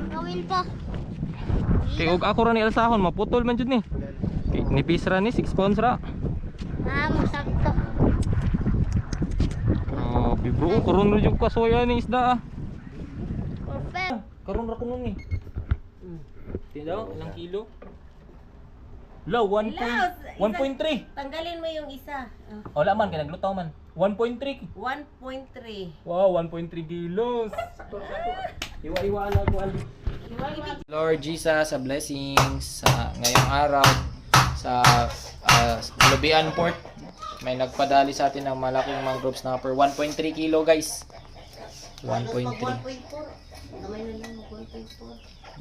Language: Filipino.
Kawil pa. Tiog ako ra ni alsahon, maputol man jud ni. Nipis ra ni 6 pounds ra. Masakto. Grabe bro, karon ra jud kasoya ni isda ah. Perfect. Karon ra kuno ni. Tindaw ilang kilo? Low 1.3. Tanggalin mo yung isa. Wala man kay naglutaw man. 1.3. 1.3. Wow, 1.3 kilos. Iwa-iwa na ko ali. Lord Jesus, sa blessings sa ngayong araw sa Lubian Port. May nagpadali sa atin ng malaking mangrove snapper 1.3 kilo guys. 1.3. 1.4. Kamay na lang 1.4.